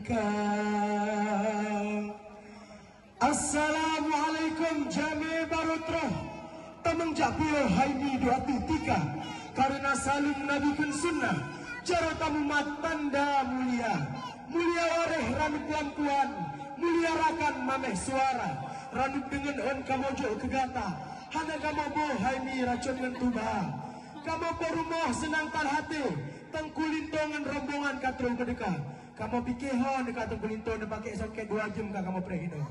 tika. Assalamualaikum jami barutroh tamang japio haimi duati tika. Karena salim nabi kun sunnah cara tamu matanda mulia. Mulia oreh ranu puan-puan, mulia rakan mameh suara. Ranu dengan on kamojo kegata. Hana kamu boh haimi racun dengan tuba. Kamu berumah senang hati. Tengkulintongan rombongan katrol kedeka. Kamu pikir hon dekat tengkulintong dan pakai soket 2 jam kah kamu prehido.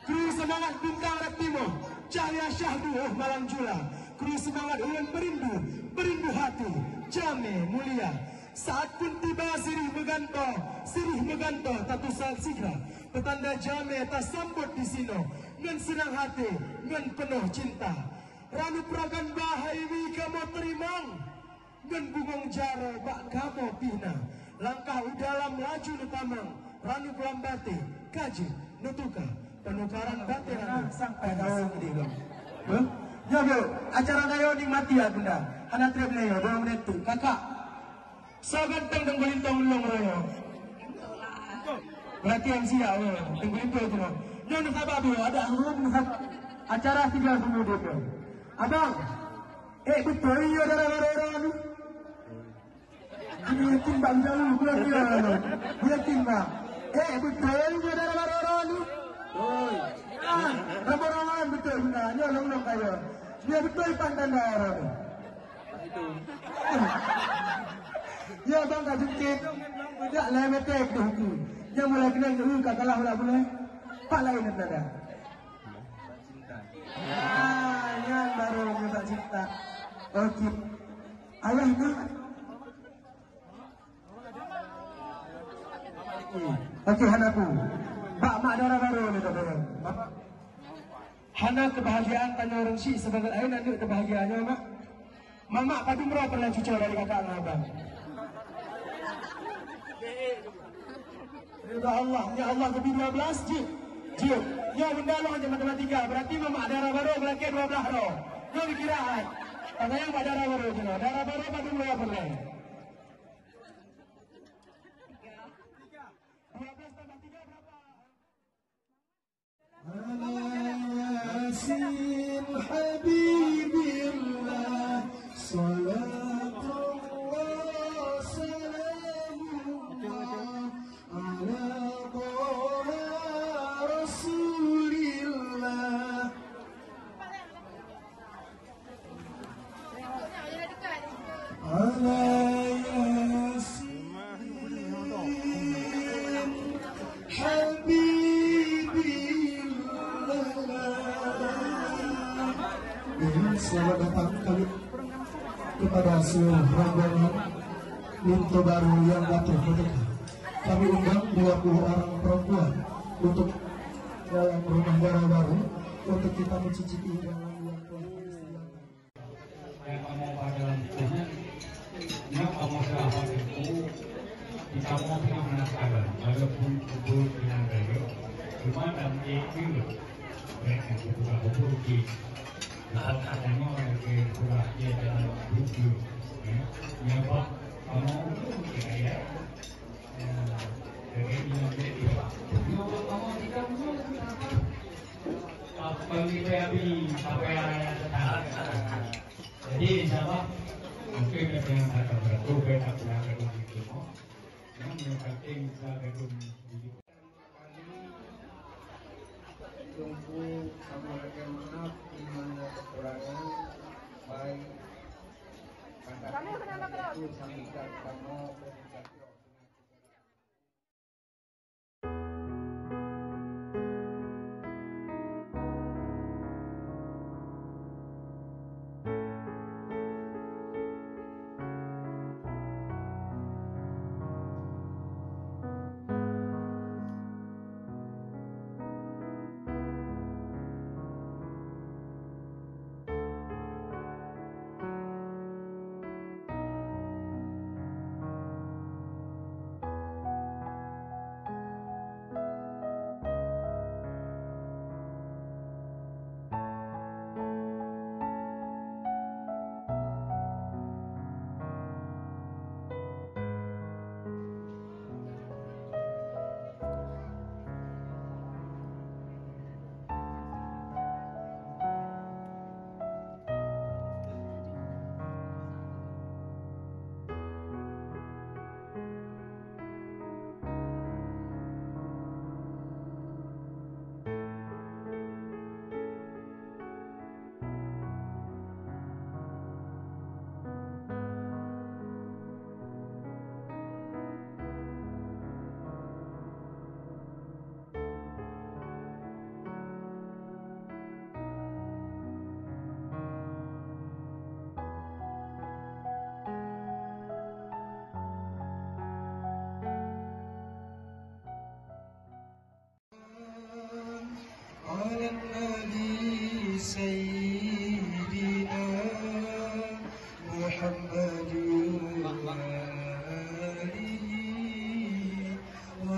Kru semangat bintang Ratimo, cahaya syahdu malam jula. Kru semangat ulang perindu, perindu hati, jame mulia. Saat pun tiba sirih meganto tatu sal sigra. Petanda jame tak sambut di sino, ngan senang hati, ngan penuh cinta. Ranu peragan bahaywi kamu terimang. Dan bugong jaro bak kamu pina. Langkah dalam laju nutamang. Ranu pelambati kaji nutuka penukaran bate ranu sampai kau ini dong. Ya bu, acara dayo nikmati ya bunda. Hana trip leyo 2 menit tu kakak. So ganteng tenggulintong ulong royo. Berarti MC ya, tenggulintong itu dong. Nyo nusabak bu, ada anggun nusabak. Acara 3 semua dia. Abang, betul ya darah-darah ni. Dia timbang jauh bulan dia. Dia timbang. Betul dia darah-darah ni. Ramai-ramai betul benar. Dia long-long kaya. Dia betul pandan darah ni. Itu. Ya bang kat jengkit. Tak lah metek tu. Dia mulai kena dulu kat kalah pula boleh. Pak lain nak ada. Yang baru minta cinta. Okey. Ayah nak. Okey hanaku. Pak mak ada orang baru ni tak boleh. Bapak. Hana kebahagiaan tanya orang si sebagai ayah nanti kebahagiaannya mak. Mama padu merah pernah cucu dari kakak dan abang. Ya Allah, ya Allah lebih 12 jik. Jik. Ya benda lo hanya matematika. Berarti mama darah baru berarti 12 roh. Yo dikiraan. Tanya yang darah baru je. Darah baru padu merah pernah. 12 tambah 3 berapa? Yasin Habibillah Salatullah Salamullah Ala Taha Rasulillah. Ala Yasin Selamat datang kali kepada seluruh rombongan Linto Baru yang jatuh berdekat. Kami undang 20 orang perempuan untuk dalam rumah darah baru untuk kita mencicipi hidangan yang telah disediakan. Kamu pada lampunya, nak kamu sahabat itu, kita mau punya menakalan, walaupun kubur dengan gaya, cuma dalam itu, mereka juga berbudi. Kadang-kadang orang yang kurang dia dalam buku, ya pak, kamu kaya, jadi yang jadi pak, kamu tidak mau apa lebih apa yang tetap. Jadi insyaallah mungkin dengan kata beratu kita pulang ke rumah itu, yang penting kita ke rumah. Tunggu sama dengan maaf dimana kekurangan baik kata itu sambutan kamu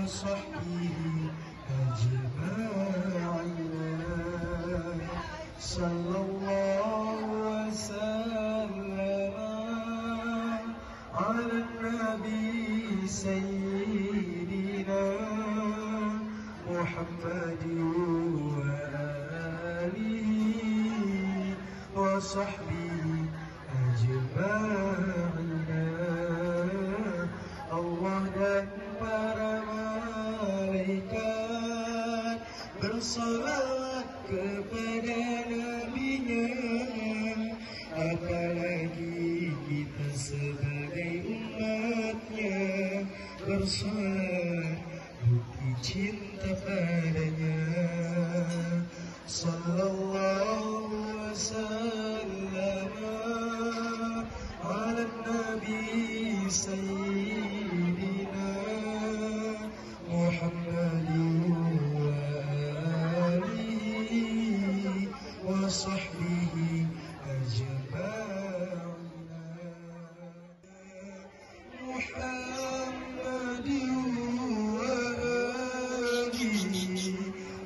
وصحبه أجمعين صلى الله وسلم على النبي سيدنا محمد وآله وصحبه أجمعين. Allah dan para malaikat bersolawat kepada nabinya, apalagi kita sebagai umatnya bersolat bukti cinta padanya. Sallallahu wasallam ala nabi sayyidina Muhammadin wa alihi wa sahbihi ajma'in. Muhammadin wa alihi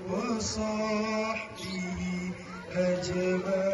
wa sahbihi ajma'in.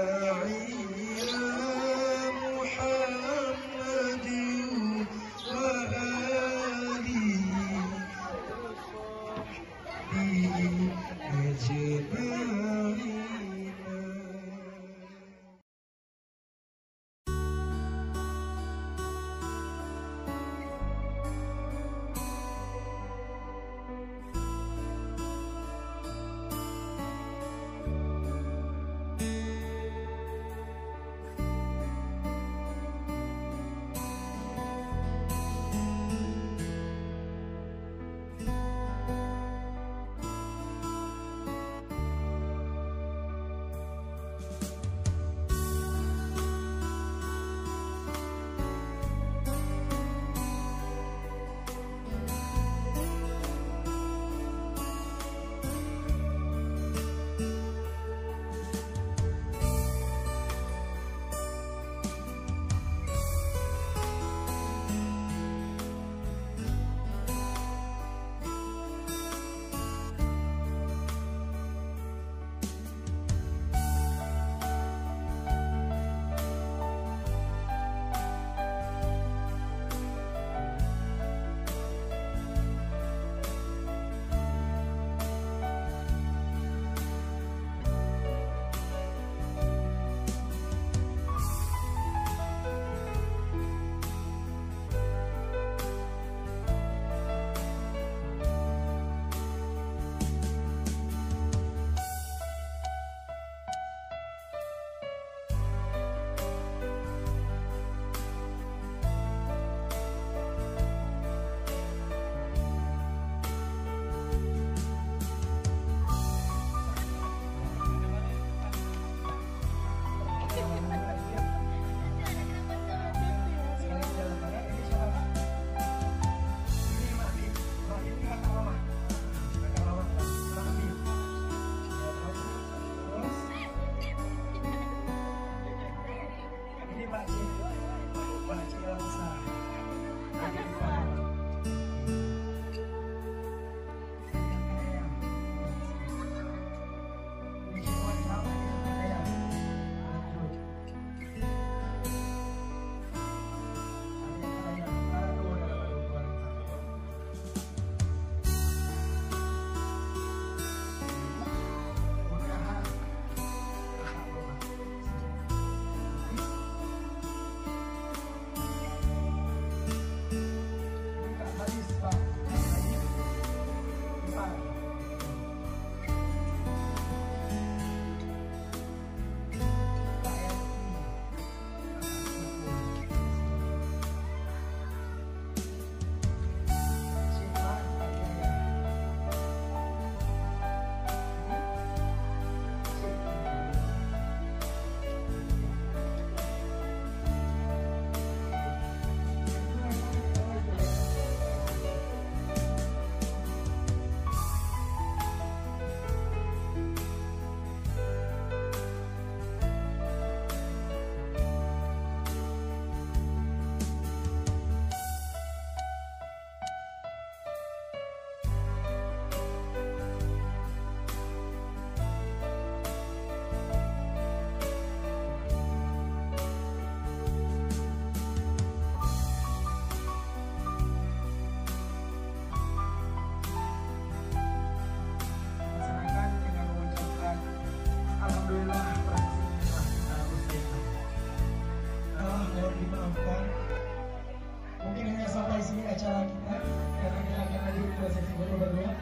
sesi foto berdua.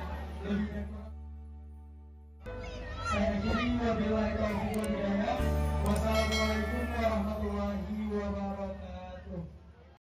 Lebih saya akhiri wabillahi taufiq wal hidayah.